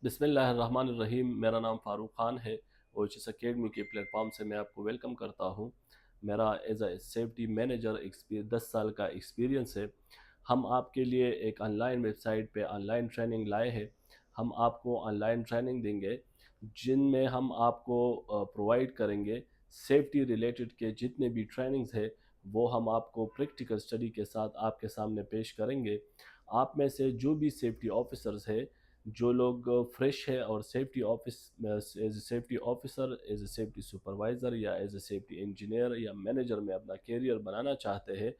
बिस्मिल्लाहिर्रहमानिर्रहीम। मेरा नाम फ़ारूक ख़ान है और OHS एकेडमी के प्लेटफॉर्म से मैं आपको वेलकम करता हूँ। मेरा एज अ सेफ्टी मैनेजर 10 साल का एक्सपीरियंस है। हम आपके लिए एक ऑनलाइन वेबसाइट पे ऑनलाइन ट्रेनिंग लाए हैं। हम आपको ऑनलाइन ट्रेनिंग देंगे जिनमें हम आपको प्रोवाइड करेंगे सेफ्टी रिलेटेड के जितने भी ट्रेनिंग्स है वो हम आपको प्रैक्टिकल स्टडी के साथ आपके सामने पेश करेंगे। आप में से जो भी सेफ्टी ऑफिसर्स है, जो लोग फ्रेश है और safety office as a safety officer, as a safety supervisor या एज ए सेफ्टी इंजीनियर या मैनेजर में अपना कैरियर बनाना चाहते हैं,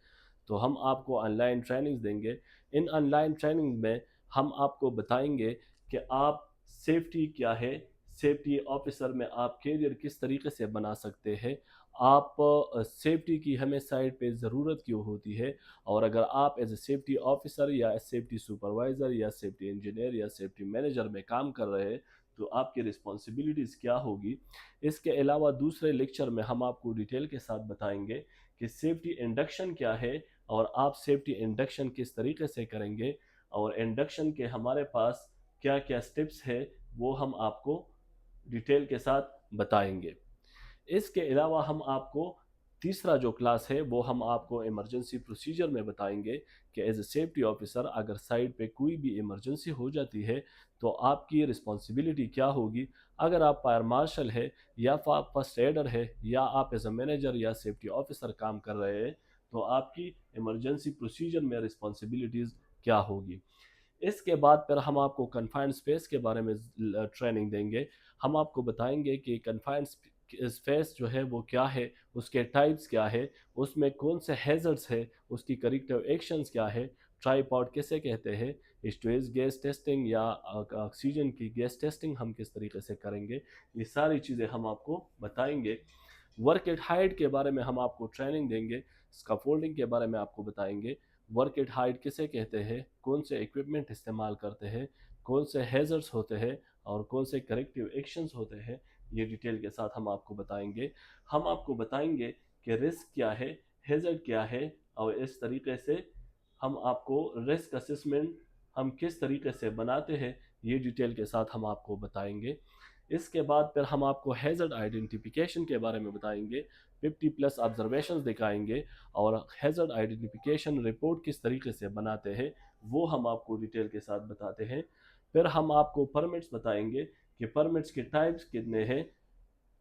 तो हम आपको ऑनलाइन ट्रेनिंग्स देंगे। इन ऑनलाइन ट्रेनिंग में हम आपको बताएंगे कि आप सेफ्टी क्या है, सेफ्टी ऑफिसर में आप कैरियर किस तरीके से बना सकते हैं, आप सेफ्टी की हमें साइड पे ज़रूरत क्यों होती है, और अगर आप एज ए सेफ्टी ऑफिसर या सेफ्टी सुपरवाइज़र या सेफ्टी इंजीनियर या सेफ्टी मैनेजर में काम कर रहे हैं तो आपकी रिस्पॉन्सिबिलिटीज़ क्या होगी। इसके अलावा दूसरे लेक्चर में हम आपको डिटेल के साथ बताएंगे कि सेफ्टी इंडक्शन क्या है और आप सेफ्टी इंडक्शन किस तरीके से करेंगे, और इंडक्शन के हमारे पास क्या क्या स्टेप्स है वो हम आपको डिटेल के साथ बताएंगे। इसके अलावा हम आपको तीसरा जो क्लास है वो हम आपको इमरजेंसी प्रोसीजर में बताएंगे कि एज ए सेफ्टी ऑफिसर अगर साइड पे कोई भी इमरजेंसी हो जाती है तो आपकी रिस्पॉन्सिबिलिटी क्या होगी। अगर आप फायर मार्शल है या फर्स्ट एडर है या आप एज ए मैनेजर या सेफ्टी ऑफिसर काम कर रहे हैं तो आपकी इमरजेंसी प्रोसीजर में रिस्पॉन्सिबिलिटीज़ क्या होगी। इसके बाद फिर हम आपको कन्फाइंड स्पेस के बारे में ट्रेनिंग देंगे। हम आपको बताएंगे कि कन्फाइंड स्पेस जो है वो क्या है, उसके टाइप्स क्या है, उसमें कौन से हैजर्ड्स है, उसकी करेक्टिव एक्शंस क्या है, ट्राईपॉड किसे कहते हैं, स्टोरेज गैस टेस्टिंग या ऑक्सीजन की गैस टेस्टिंग हम किस तरीके से करेंगे, ये सारी चीज़ें हम आपको बताएंगे। वर्क एट हाइट के बारे में हम आपको ट्रेनिंग देंगे। स्कैफोल्डिंग के बारे में आपको बताएंगे। वर्क एट हाइट किसे कहते हैं, कौन से इक्विपमेंट इस्तेमाल करते हैं, कौन से हैजर्ड्स होते हैं और कौन से करेक्टिव एक्शंस होते हैं, ये डिटेल के साथ हम आपको बताएंगे। हम आपको बताएंगे कि रिस्क क्या है, हैजर्ड क्या है, और इस तरीके से हम आपको रिस्क असेसमेंट हम किस तरीके से बनाते हैं ये डिटेल के साथ हम आपको बताएंगे। इसके बाद फिर हम आपको हैज़र्ड आइडेंटिफिकेशन के बारे में बताएंगे, 50 प्लस ऑब्जर्वेशंस दिखाएंगे और हैज़र्ड आइडेंटिफिकेशन रिपोर्ट किस तरीके से बनाते हैं वो हम आपको डिटेल के साथ बताते हैं। फिर हम आपको परमिट्स बताएंगे कि परमिट्स के टाइप्स कितने हैं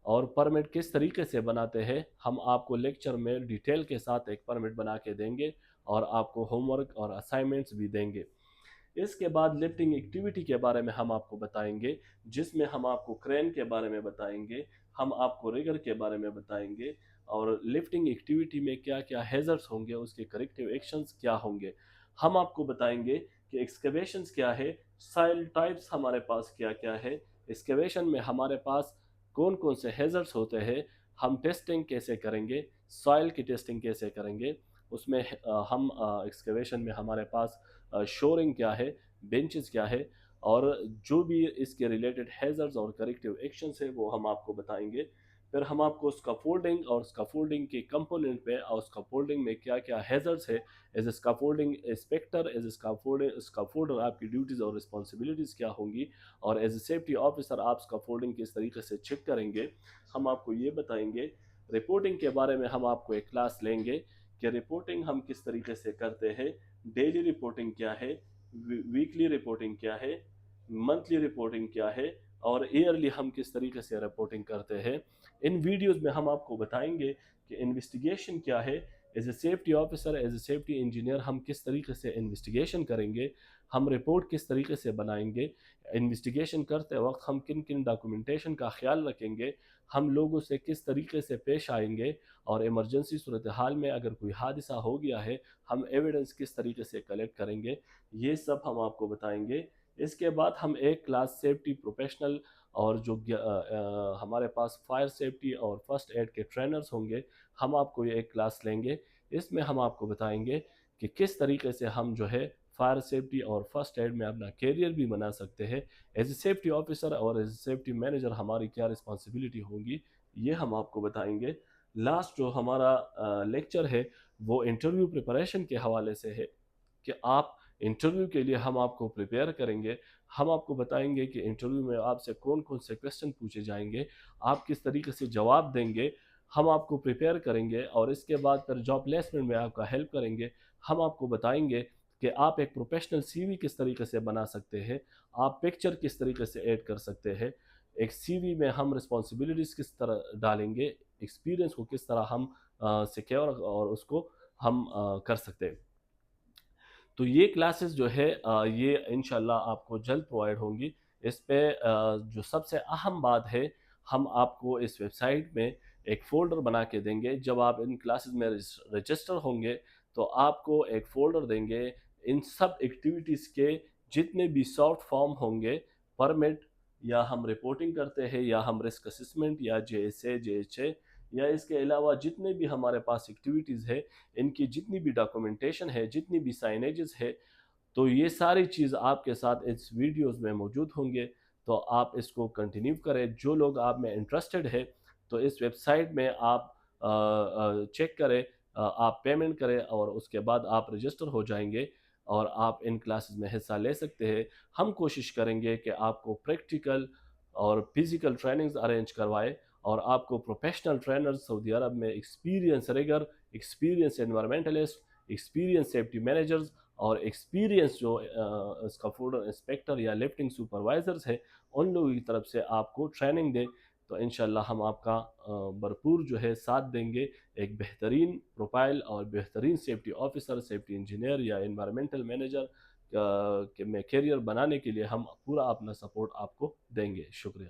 और परमिट किस तरीके से बनाते हैं। हम आपको लेक्चर में डिटेल के साथ एक परमिट बना के देंगे और आपको होमवर्क और असाइनमेंट्स भी देंगे। इसके बाद लिफ्टिंग एक्टिविटी के बारे में हम आपको बताएंगे, जिसमें हम आपको क्रेन के बारे में बताएंगे, हम आपको रिगर के बारे में बताएंगे और लिफ्टिंग एक्टिविटी में क्या क्या हैजर्ड्स होंगे, उसके करेक्टिव एक्शंस क्या होंगे। हम आपको बताएंगे कि एक्सकवेशंस क्या है, साइल टाइप्स हमारे पास क्या क्या है, एक्सकवेशन में हमारे पास कौन कौन से हैजर्ड्स होते हैं, हम टेस्टिंग कैसे करेंगे, सॉइल की टेस्टिंग कैसे करेंगे, उसमें हम एक्सकवेशन में हमारे पास शोरिंग क्या है, बेंचेस क्या है, और जो भी इसके रिलेटेड हैजर्ड्स और करेक्टिव एक्शंस है वो हम आपको बताएंगे। फिर हम आपको स्कैफोल्डिंग और स्कैफोल्डिंग के कंपोनेंट पे और स्कैफोल्डिंग में क्या क्या हैजर्ड्स है, as a scaffolding inspector, as a scaffolder आपकी ड्यूटीज़ और रिस्पॉन्सिबिलिटीज़ क्या होंगी, और एज ए सेफ्टी ऑफिसर आप स्कैफोल्डिंग किस तरीके से चेक करेंगे, हम आपको ये बताएंगे। रिपोर्टिंग के बारे में हम आपको एक क्लास लेंगे कि रिपोर्टिंग हम किस तरीके से करते हैं, डेली रिपोर्टिंग क्या है, वीकली रिपोर्टिंग क्या है, मंथली रिपोर्टिंग क्या है, और ईयरली हम किस तरीके से रिपोर्टिंग करते हैं। इन वीडियोस में हम आपको बताएंगे कि इन्वेस्टिगेशन क्या है, as a safety officer, as a safety engineer हम किस तरीके से इन्वेस्टिगेशन करेंगे, हम रिपोर्ट किस तरीके से बनाएंगे, इन्वेस्टिगेशन करते वक्त हम किन किन डॉक्यूमेंटेशन का ख्याल रखेंगे, हम लोगों से किस तरीके से पेश आएंगे, और इमरजेंसी सूरत हाल में अगर कोई हादसा हो गया है हम एविडेंस किस तरीके से कलेक्ट करेंगे, ये सब हम आपको बताएंगे। इसके बाद हम एक क्लास सेफ्टी प्रोफेशनल और जो हमारे पास फायर सेफ्टी और फर्स्ट एड के ट्रेनर्स होंगे, हम आपको ये एक क्लास लेंगे। इसमें हम आपको बताएंगे कि किस तरीके से हम जो है फायर सेफ्टी और फर्स्ट एड में अपना कैरियर भी बना सकते हैं। एज ए सेफ्टी ऑफिसर और एज ए सेफ्टी मैनेजर हमारी क्या रिस्पॉन्सिबिलिटी होगी ये हम आपको बताएंगे। लास्ट जो हमारा लेक्चर है वो इंटरव्यू प्रिपरेशन के हवाले से है कि आप इंटरव्यू के लिए हम आपको प्रिपेयर करेंगे, ہم آپ کو بتائیں گے کہ انٹرویو میں آپ سے کون کون سے کویسچن پوچھے جائیں گے، آپ کس طریقے سے جواب دیں گے، ہم آپ کو پریپیئر کریں گے، اور اس کے بعد پھر جاب پلیسمنٹ میں آپ کا ہیلپ کریں گے۔ ہم آپ کو بتائیں گے کہ آپ ایک پروفیشنل سی وی کس طریقے سے بنا سکتے ہیں، آپ پکچر کس طریقے سے ایڈ کر سکتے ہیں، ایک سی وی میں ہم رسپانسبلٹیز کس طرح ڈالیں گے، ایکسپیرینس کو کس طرح ہم سیکیور اور اس کو ہم کر سکتے ہیں۔ تو یہ کلاسز جو ہے یہ انشاءاللہ آپ کو جلد پرووائڈ ہوں گی۔ اس پہ جو سب سے اہم بات ہے، ہم آپ کو اس ویب سائٹ میں ایک فولڈر بنا کے دیں گے۔ جب آپ ان کلاسز میں رجسٹر ہوں گے تو آپ کو ایک فولڈر دیں گے، ان سب ایکٹیویٹیز کے جتنے بھی سافٹ فارم ہوں گے، پرمٹ یا ہم رپورٹنگ کرتے ہیں یا ہم رسک اسسمنٹ یا J S A J H A, یا اس کے علاوہ جتنے بھی ہمارے پاس ایکٹیویٹیز ہے، ان کی جتنی بھی ڈاکومنٹیشن ہے، جتنی بھی سائنیجز ہے، تو یہ ساری چیز آپ کے ساتھ اس ویڈیوز میں موجود ہوں گے۔ تو آپ اس کو کنٹینیو کریں۔ جو لوگ آپ میں انٹرسٹڈ ہے تو اس ویب سائٹ میں آپ چیک کریں، آپ پیمنٹ کریں، اور اس کے بعد آپ رجسٹر ہو جائیں گے اور آپ ان کلاسز میں حصہ لے سکتے ہیں۔ ہم کوشش کریں گے کہ آپ کو پریکٹیکل اور فزیکل ٹریننگز ارینج کروائے، اور آپ کو پروفیشنل ٹرینرز سعودی عرب میں experience rigger, experience environmentalist, experience safety managers, اور ایکسپیرینس جو اس کا فوڈ انسپیکٹر یا لفٹنگ سپروائزرز ہیں، ان لوگوں کی طرف سے آپ کو ٹریننگ دیں۔ تو انشاءاللہ ہم آپ کا بھرپور جو ہے ساتھ دیں گے، ایک بہترین پروفائل اور بہترین سیفٹی آفیسر، سیفٹی انجینئر یا انوائرمنٹل مینیجر میں کیریئر بنانے کے لیے ہم پورا اپنا سپورٹ آپ کو دیں گے۔ شکریہ۔